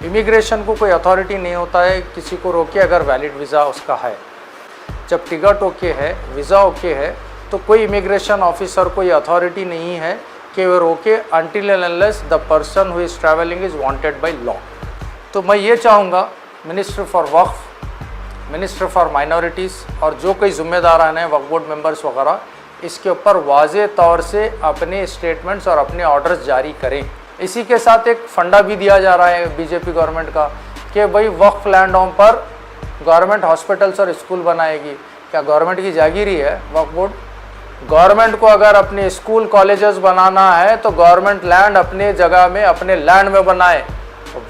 Immigration को कोई authority नहीं होता है किसी को रोके अगर वैलिड वीज़ा उसका है। जब टिकट ओके है, वीज़ा ओके है, तो कोई इमिग्रेशन ऑफिसर कोई अथॉरिटी नहीं है कि वो रोके until and unless the person who is travelling is wanted by law. तो मैं ये चाहूँगा minister for Waqf, minister for minorities और जो कोई ज़िम्मेदारान हैं वक्फ बोर्ड मेंबर्स वगैरह, इसके ऊपर वाज़े तौर से अपने स्टेटमेंट्स और अपने ऑर्डर्स जारी करें। इसी के साथ एक फंडा भी दिया जा रहा है बीजेपी गवर्नमेंट का कि भाई वक्फ लैंडों पर गवर्नमेंट हॉस्पिटल्स और स्कूल बनाएगी। क्या गवर्नमेंट की जागीरी है वक्फ बोर्ड? गवर्नमेंट को अगर अपने स्कूल कॉलेजेस बनाना है तो गवर्नमेंट लैंड अपने जगह में, अपने लैंड में बनाए,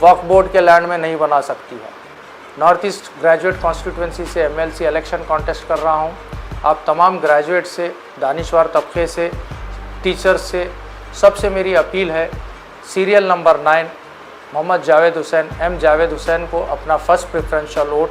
वक्फ बोर्ड के लैंड में नहीं बना सकती है। नॉर्थ ईस्ट ग्रेजुएट कॉन्स्टिट्यूंसी से एमएलसी इलेक्शन कॉन्टेस्ट कर रहा हूँ। आप तमाम ग्रेजुएट से, दानिशवर तबके से, टीचर्स से, सबसे मेरी अपील है, serial number 9 Mohammad Javed Hussain, M Javed Hussain को अपना फर्स्ट प्रेफरेंशियल वोट,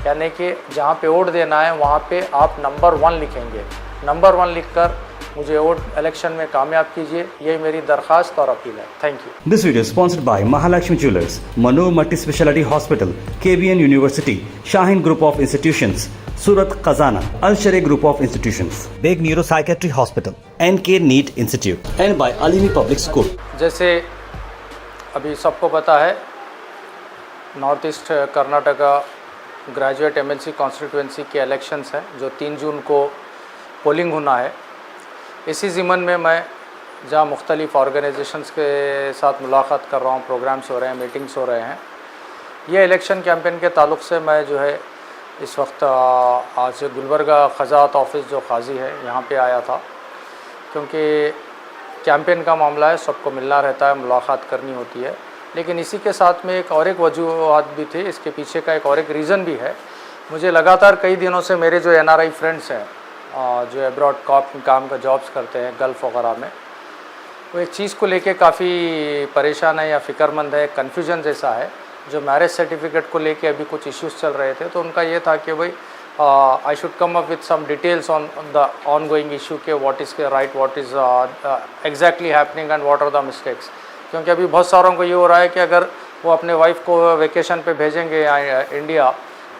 यानी कि जहाँ पे वोट देना है वहाँ पे आप नंबर 1 लिखेंगे। नंबर 1 लिखकर मुझे वोट इलेक्शन में कामयाब कीजिए, यही मेरी दरख्वास्त और अपील है। Thank you. This video is sponsored by Mahalakshmi Jewelers, Manor Multi-Speciality Hospital, KBN University, Shaheen Group of Institutions, Surat Khazana, Al-Sharia Group of Institutions, Big Neuropsychiatry Hospital, NK NEET Institute, and by Alimi Public School. जैसे अभी सबको पता है, north east Karnataka graduate MLC constituency के elections हैं जो 3 जून को polling होना है। इसी ज़िमन में मैं जहाँ मुख्तलिफ़ ऑर्गेनाइजेशंस के साथ मुलाकात कर रहा हूँ, प्रोग्राम्स हो रहे हैं, मीटिंग्स हो रहे हैं। ये इलेक्शन कैंपेन के ताल्लुक़ से मैं जो है इस वक्त आज गुलबर्गा ख़ज़ात ऑफिस जो क़ाज़ी है यहाँ पे आया था, क्योंकि कैंपेन का मामला है, सबको मिलना रहता है, मुलाकात करनी होती है। लेकिन इसी के साथ में एक वजूहत भी थी, इसके पीछे का एक रीज़न भी है। मुझे लगातार कई दिनों से मेरे जो एनआरआई फ्रेंड्स हैं जो अब्रॉड काम का जॉब्स करते हैं गल्फ़ वगैरह में, वो एक चीज़ को लेके काफ़ी परेशान है या फ़िक्रमंद है, कन्फ्यूजन जैसा है। जो मैरिज सर्टिफिकेट को लेके अभी कुछ इश्यूज़ चल रहे थे, तो उनका ये था कि भाई I should come up with some details on the ongoing issue के व्हाट इज़ के right, what is exactly happening and what are the mistakes. क्योंकि अभी बहुत सारों को ये हो रहा है कि अगर वो अपने वाइफ को वेकेशन पे भेजेंगे इंडिया,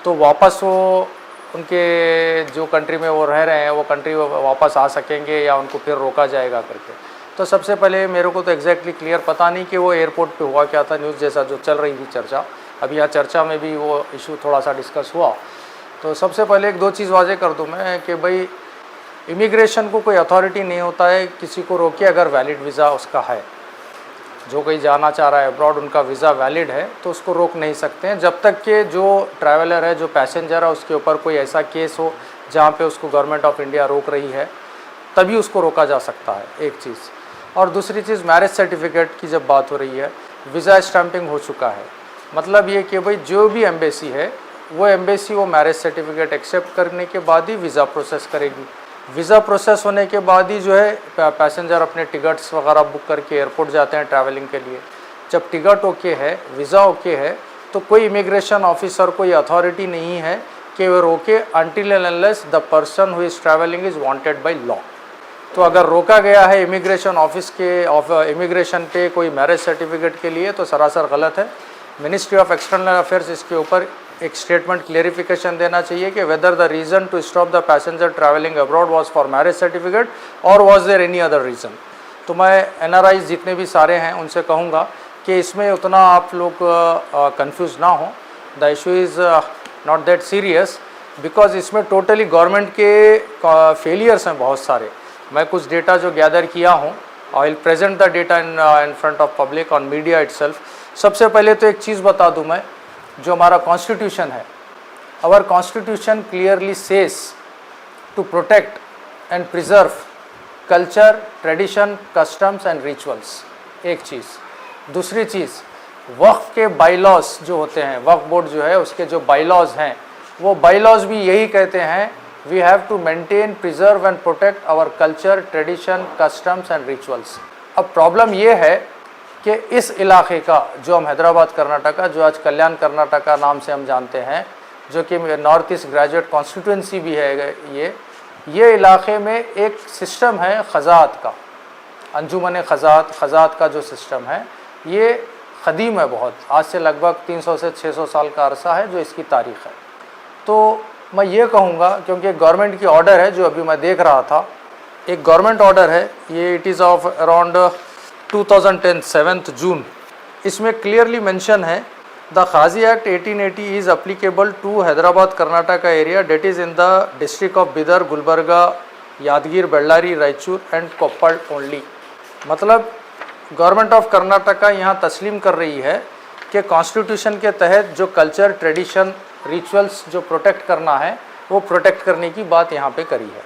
तो वापस वो उनके जो कंट्री में वो रह रहे हैं वो कंट्री वापस आ सकेंगे या उनको फिर रोका जाएगा करके। तो सबसे पहले मेरे को तो एग्जैक्टली क्लियर पता नहीं कि वो एयरपोर्ट पे हुआ क्या था, न्यूज़ जैसा जो चल रही थी चर्चा। अभी यहाँ चर्चा में भी वो इशू थोड़ा सा डिस्कस हुआ। तो सबसे पहले 1-2 चीज़ वाजे कर दूँ मैं कि भाई इमिग्रेशन को कोई अथॉरिटी नहीं होता है किसी को रोके अगर वैलिड वीज़ा उसका है। जो कोई जाना चाह रहा है अब्रॉड, उनका वीज़ा वैलिड है तो उसको रोक नहीं सकते हैं, जब तक कि जो ट्रैवलर है, जो पैसेंजर है, उसके ऊपर कोई ऐसा केस हो जहाँ पे उसको गवर्नमेंट ऑफ इंडिया रोक रही है, तभी उसको रोका जा सकता है, एक चीज़। और दूसरी चीज़, मैरिज सर्टिफिकेट की जब बात हो रही है, वीज़ा स्टैंपिंग हो चुका है, मतलब ये कि भाई जो भी एम्बेसी है वो एम्बेसी वो मैरिज सर्टिफिकेट एक्सेप्ट करने के बाद ही वीज़ा प्रोसेस करेगी। वीज़ा प्रोसेस होने के बाद ही जो है पैसेंजर अपने टिकट्स वगैरह बुक करके एयरपोर्ट जाते हैं ट्रैवलिंग के लिए। जब टिकट ओके है, वीज़ा ओके है, तो कोई इमिग्रेशन ऑफिसर, कोई अथॉरिटी नहीं है कि वो रोके until and unless the person who is travelling is wanted by law. तो अगर रोका गया है इमिग्रेशन ऑफिस के इमिग्रेशन पे कोई मैरिज सर्टिफिकेट के लिए तो सरासर गलत है। मिनिस्ट्री ऑफ एक्सटर्नल अफेयर्स इसके ऊपर एक स्टेटमेंट क्लेरिफिकेशन देना चाहिए कि whether the reason to stop the passenger travelling abroad was for marriage certificate और was there any other reason. तो मैं एनआरआई जितने भी सारे हैं उनसे कहूँगा कि इसमें उतना आप लोग कंफ्यूज ना हो। The issue is not that serious because इसमें टोटली गवर्नमेंट के फेलियर्स हैं बहुत सारे। मैं कुछ डेटा जो गैदर किया हूँ, I will present the data in front of public on media itself. सबसे पहले तो एक चीज़ बता दूँ मैं, जो हमारा कॉन्स्टिट्यूशन है, our constitution clearly says to protect and preserve culture, tradition, customs and rituals, एक चीज़। दूसरी चीज़, वक्फ के बाईलॉज जो होते हैं, वक्फ बोर्ड जो है उसके जो बाईलॉज हैं, वो बाईलॉज भी यही कहते हैं we have to maintain, preserve and protect our culture, tradition, customs and rituals. अब प्रॉब्लम ये है कि इस इलाके का, जो हम हैदराबाद कर्नाटका, जो आज कल्याण कर्नाटका नाम से हम जानते हैं, जो कि नॉर्थ ईस्ट ग्रेजुएट कॉन्स्टिट्यूंसी भी है, ये इलाके में एक सिस्टम है ख़ज़ात का, अंजुमन ख़ज़ात का जो सिस्टम है, ये क़दीम है बहुत, आज से लगभग 300 से 600 साल का अरसा है जो इसकी तारीख़ है। तो मैं ये कहूँगा, क्योंकि एक गवर्नमेंट की ऑर्डर है जो अभी मैं देख रहा था, एक गवर्नमेंट ऑर्डर है ये, it is of around 2010 7 June. इसमें क्लियरली मेंशन है the Kazi act 1880 is applicable to Hyderabad Karnataka area that is in the district of Bidar, Gulbarga, Yadgir, Bellary, Raichur and Koppal only. मतलब गवर्नमेंट ऑफ कर्नाटका यहाँ तस्लीम कर रही है कि कॉन्स्टिट्यूशन के तहत जो कल्चर, ट्रेडिशन, रिचुअल्स जो प्रोटेक्ट करना है वो प्रोटेक्ट करने की बात यहाँ पे करी है।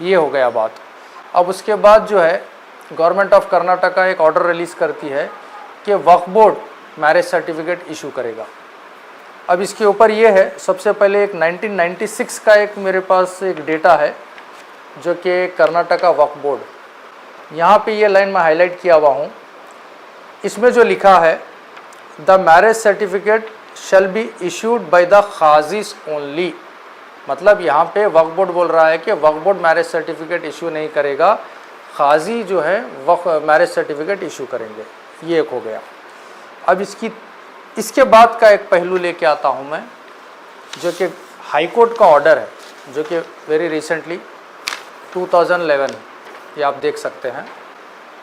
ये हो गया बात। अब उसके बाद जो है गवर्नमेंट ऑफ कर्नाटका एक ऑर्डर रिलीज़ करती है कि Waqf board marriage certificate issue करेगा। अब इसके ऊपर ये है, सबसे पहले एक 1996 का एक मेरे पास एक डेटा है जो कि कर्नाटका वक्फ बोर्ड, यहाँ पे ये लाइन मैं हाईलाइट किया हुआ हूँ। इसमें जो लिखा है the marriage certificate shall be issued by the Kazis only, मतलब यहाँ पे वक्फ बोर्ड बोल रहा है कि Waqf board marriage certificate issue नहीं करेगा, खाजी जो है वक्फ मैरिज सर्टिफिकेट इशू करेंगे। ये एक हो गया। अब इसके बाद का एक पहलू लेके आता हूँ मैं, जो कि हाई कोर्ट का ऑर्डर है, जो कि वेरी रिसेंटली 2011, ये आप देख सकते हैं।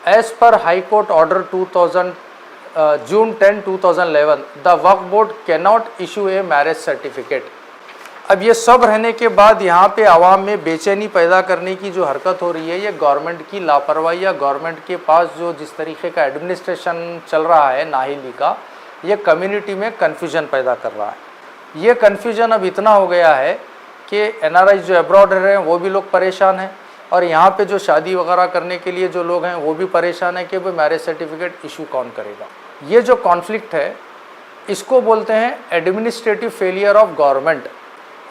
As per high court order June 10 2011 the Waqf board can not issue a marriage certificate. अब ये सब रहने के बाद यहाँ पे आवाम में बेचैनी पैदा करने की जो हरकत हो रही है, ये गवर्नमेंट की लापरवाही या गवर्नमेंट के पास जो जिस तरीके का एडमिनिस्ट्रेशन चल रहा है नाहिली का, ये कम्युनिटी में कन्फ्यूजन पैदा कर रहा है। ये कन्फ्यूजन अब इतना हो गया है कि एनआरआई जो अब्रॉड रह रहे हैं वो भी लोग परेशान हैं, और यहाँ पे जो शादी वगैरह करने के लिए जो लोग हैं वो भी परेशान है कि भाई मैरिज सर्टिफिकेट इशू कौन करेगा। ये जो कॉन्फ्लिक्ट है इसको बोलते हैं एडमिनिस्ट्रेटिव फेलियर ऑफ गवर्नमेंट।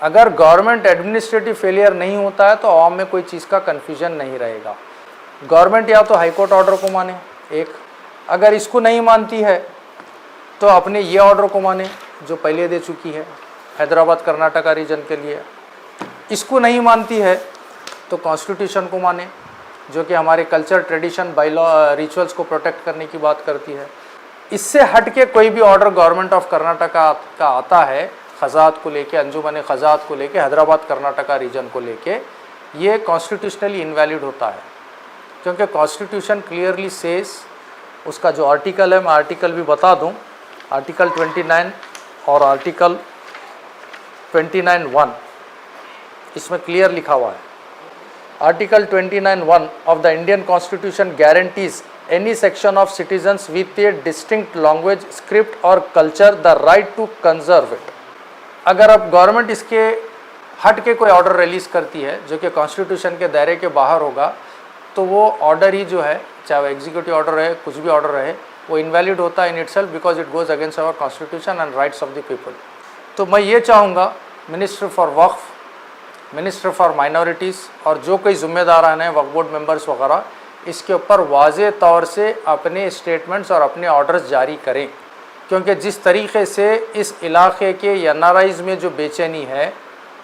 अगर गवर्नमेंट एडमिनिस्ट्रेटिव फेलियर नहीं होता है तो आवाम में कोई चीज़ का कन्फ्यूजन नहीं रहेगा। गवर्नमेंट या तो हाईकोर्ट ऑर्डर को माने, एक अगर इसको नहीं मानती है तो अपने ये ऑर्डर को माने जो पहले दे चुकी है हैदराबाद कर्नाटका रीजन के लिए। इसको नहीं मानती है तो कॉन्स्टिट्यूशन को माने जो कि हमारे culture, tradition, by law, rituals को प्रोटेक्ट करने की बात करती है। इससे हट के कोई भी ऑर्डर गवर्नमेंट ऑफ कर्नाटका का आता है खजात को लेके, अंजुमन खजात को लेके, हैदराबाद कर्नाटका रीजन को लेके, ये कॉन्स्टिट्यूशनली इनवैलिड होता है, क्योंकि कॉन्स्टिट्यूशन क्लियरली सेज, उसका जो आर्टिकल है मैं आर्टिकल भी बता दूं, आर्टिकल 29 और आर्टिकल 29(1) इसमें क्लियर लिखा हुआ है। Article 29(1) of the Indian constitution guarantees any section of citizens with a distinct language, script or culture the right to conserve it। अगर अब गवर्नमेंट इसके हट के कोई ऑर्डर रिलीज़ करती है जो कि कॉन्स्टिट्यूशन के दायरे के बाहर होगा, तो वो ऑर्डर ही जो है, चाहे वो एग्जीक्यूटिव ऑर्डर है, कुछ भी ऑर्डर रहे, वो इनवैलिड होता है in itself, because it goes against our constitution and rights of the people. तो मैं ये चाहूँगा minister for Waqf, minister for minorities और जो कोई ज़िम्मेदारान हैं वक्फ बोर्ड मेंबर्स वगैरह, इसके ऊपर वाज़े तौर से अपने स्टेटमेंट्स और अपने ऑर्डर्स जारी करें, क्योंकि जिस तरीके से इस इलाके के एनआरआईज़ में जो बेचैनी है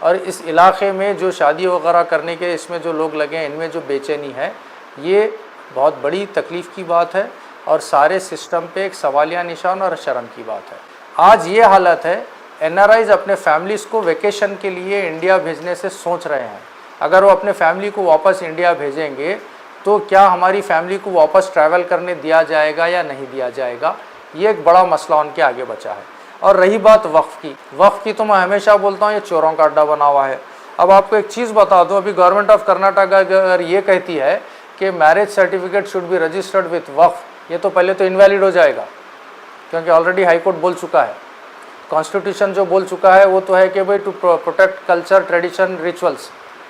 और इस इलाके में जो शादी वगैरह करने के इसमें जो लोग लगे हैं, इनमें जो बेचैनी है, ये बहुत बड़ी तकलीफ़ की बात है और सारे सिस्टम पे एक सवालिया निशान और शर्म की बात है। आज ये हालत है, एनआरआईज़ अपने फैमिलीज़ को वेकेशन के लिए इंडिया भेजने से सोच रहे हैं। अगर वो अपने फैमिली को वापस इंडिया भेजेंगे तो क्या हमारी फैमिली को वापस ट्रैवल करने दिया जाएगा या नहीं दिया जाएगा, ये एक बड़ा मसला उनके आगे बचा है। और रही बात वक्फ़ की तो मैं हमेशा बोलता हूँ ये चोरों का अड्डा बना हुआ है। अब आपको एक चीज़ बता दूँ, अभी गवर्नमेंट ऑफ कर्नाटका अगर ये कहती है कि marriage certificate should be registered with Waqf, ये तो पहले तो इनवैलिड हो जाएगा, क्योंकि ऑलरेडी हाई कोर्ट बोल चुका है, कॉन्स्टिट्यूशन जो बोल चुका है वो तो है कि भाई to protect culture, tradition, rituals,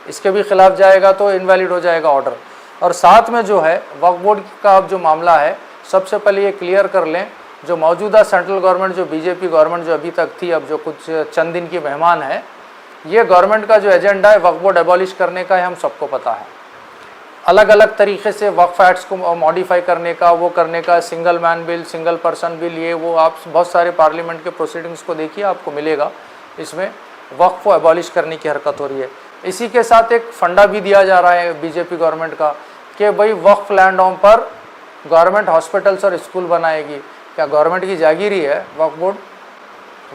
इसके भी खिलाफ जाएगा तो इनवैलिड हो जाएगा ऑर्डर। और साथ में जो है वक्फ बोर्ड का अब जो मामला है, सबसे पहले ये क्लियर कर लें, जो मौजूदा सेंट्रल गवर्नमेंट, जो बीजेपी गवर्नमेंट जो अभी तक थी, अब जो कुछ चंद दिन की मेहमान है, ये गवर्नमेंट का जो एजेंडा है वक्फ बोर्ड एबॉलिश करने का है, हम सबको पता है। अलग अलग तरीके से वक्फ एक्ट्स को मॉडिफाई करने का, वो करने का, single man bill, single person bill, ये वो आप बहुत सारे पार्लियामेंट के प्रोसीडिंग्स को देखिए, आपको मिलेगा, इसमें वक्फ को एबॉलिश करने की हरकत हो रही है। इसी के साथ एक फंडा भी दिया जा रहा है बीजेपी गवर्नमेंट का कि भाई वक्फ लैंडों पर गवर्नमेंट हॉस्पिटल्स और स्कूल बनाएगी। क्या गवर्नमेंट की जागीर ही है वक्फ बोर्ड?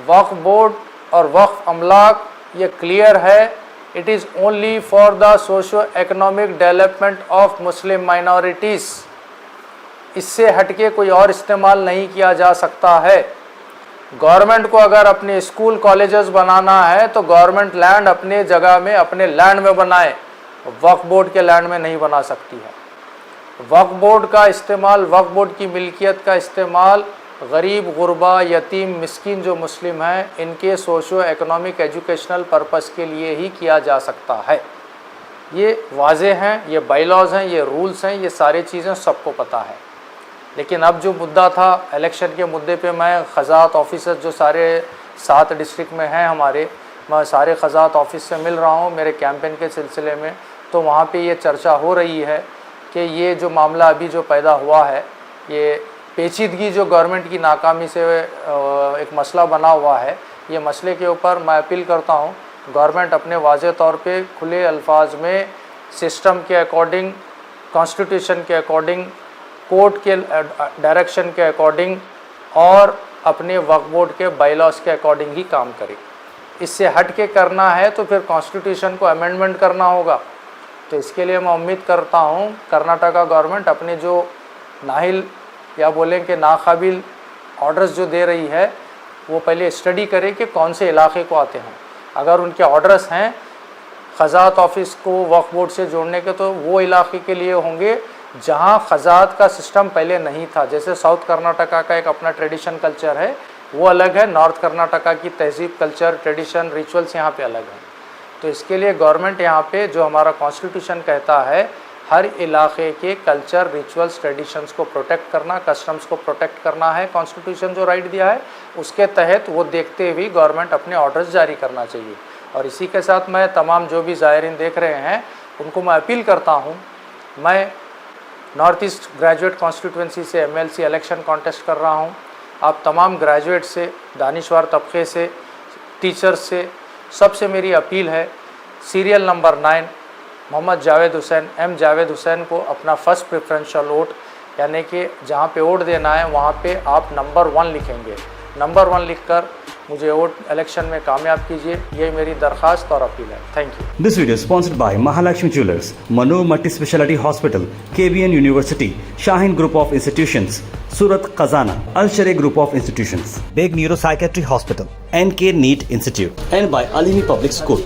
वक्फ बोर्ड और वक्फ अमलाक ये क्लियर है, it is only for the socio economic development of Muslim minorities. इससे हटके कोई और इस्तेमाल नहीं किया जा सकता है। गवर्नमेंट को अगर अपने स्कूल कॉलेजेस बनाना है तो गवर्नमेंट लैंड अपने जगह में, अपने लैंड में बनाए, वक्फ बोर्ड के लैंड में नहीं बना सकती है। वक्फ बोर्ड का इस्तेमाल, वक्फ बोर्ड की मिल्कियत का इस्तेमाल गरीब, गुरबा, यतीम, मिस्किन जो मुस्लिम हैं, इनके सोशो इकोनॉमिक एजुकेशनल पर्पस के लिए ही किया जा सकता है। ये वाज़े हैं, ये बाईलॉज हैं, ये रूल्स हैं, ये सारी चीज़ें सबको पता है। लेकिन अब जो मुद्दा था इलेक्शन के मुद्दे पे, मैं ख़ज़ात ऑफिसर जो सारे 7 डिस्ट्रिक्ट में हैं हमारे, मैं सारे ख़ज़ात ऑफिस से मिल रहा हूँ मेरे कैंपेन के सिलसिले में। तो वहाँ पे ये चर्चा हो रही है कि ये जो मामला अभी जो पैदा हुआ है, ये पेचीदगी जो गवर्नमेंट की नाकामी से एक मसला बना हुआ है, ये मसले के ऊपर मैं अपील करता हूँ गवर्नमेंट अपने वाज़े तौर पे खुले अल्फाज में सिस्टम के अकॉर्डिंग, कॉन्स्टिट्यूशन के अकॉर्डिंग, कोर्ट के डायरेक्शन के अकॉर्डिंग और अपने वक्फ बोर्ड के बाईलॉज के अकॉर्डिंग ही काम करे। इससे हट के करना है तो फिर कॉन्स्टिट्यूशन को अमेंडमेंट करना होगा। तो इसके लिए मैं उम्मीद करता हूँ कर्नाटका गवर्नमेंट अपने जो नाहिल या बोलें कि नाकाबिल ऑर्डर्स जो दे रही है, वो पहले स्टडी करे कि कौन से इलाके को आते हैं। अगर उनके ऑर्डर्स हैं ख़ज़ात ऑफिस को वक्फ बोर्ड से जोड़ने के, तो वो इलाके के लिए होंगे जहाँ ख़ज़ात का सिस्टम पहले नहीं था। जैसे साउथ कर्नाटका का एक अपना ट्रेडिशन कल्चर है, वो अलग है, नॉर्थ कर्नाटका की तहज़ीब, कल्चर, ट्रेडिशन, रिचुअल्स यहाँ पे अलग हैं। तो इसके लिए गवर्नमेंट यहाँ पे जो हमारा कॉन्स्टिट्यूशन कहता है, हर इलाके के कल्चर, रिचुअल्स, ट्रेडिशंस को प्रोटेक्ट करना, कस्टम्स को प्रोटेक्ट करना है। कॉन्स्टिट्यूशन जो राइट दिया है उसके तहत वो देखते हुए गवर्नमेंट अपने ऑर्डर्स जारी करना चाहिए। और इसी के साथ मैं तमाम जो भी ज़ायरीन देख रहे हैं उनको मैं अपील करता हूँ, मैं नॉर्थ ईस्ट ग्रेजुएट कॉन्स्टिट्यूंसी से MLC इलेक्शन कॉन्टेस्ट कर रहा हूँ। आप तमाम ग्रेजुएट से, दानिशवर तबके से, टीचर्स से, सबसे मेरी अपील है, serial number 9 Mohammad Javed Hussain, M Javed Hussain को अपना फर्स्ट प्रेफरेंशियल वोट, यानी कि जहाँ पे वोट देना है वहाँ पे आप नंबर 1 लिखेंगे। नंबर 1 लिखकर मुझे वोट इलेक्शन में कामयाब कीजिए, ये मेरी दरख्वास्त और अपील है। Thank you. This video is sponsored by Mahalakshmi Jewelers, Mano Multi-Speciality Hospital, KBN University, Shaheen Group of Institutions, Surat Khazana, Al-Sharia Group of Institutions, Beg Neuropsychiatry Hospital, NK NEET Institute, and by Alimi Public School.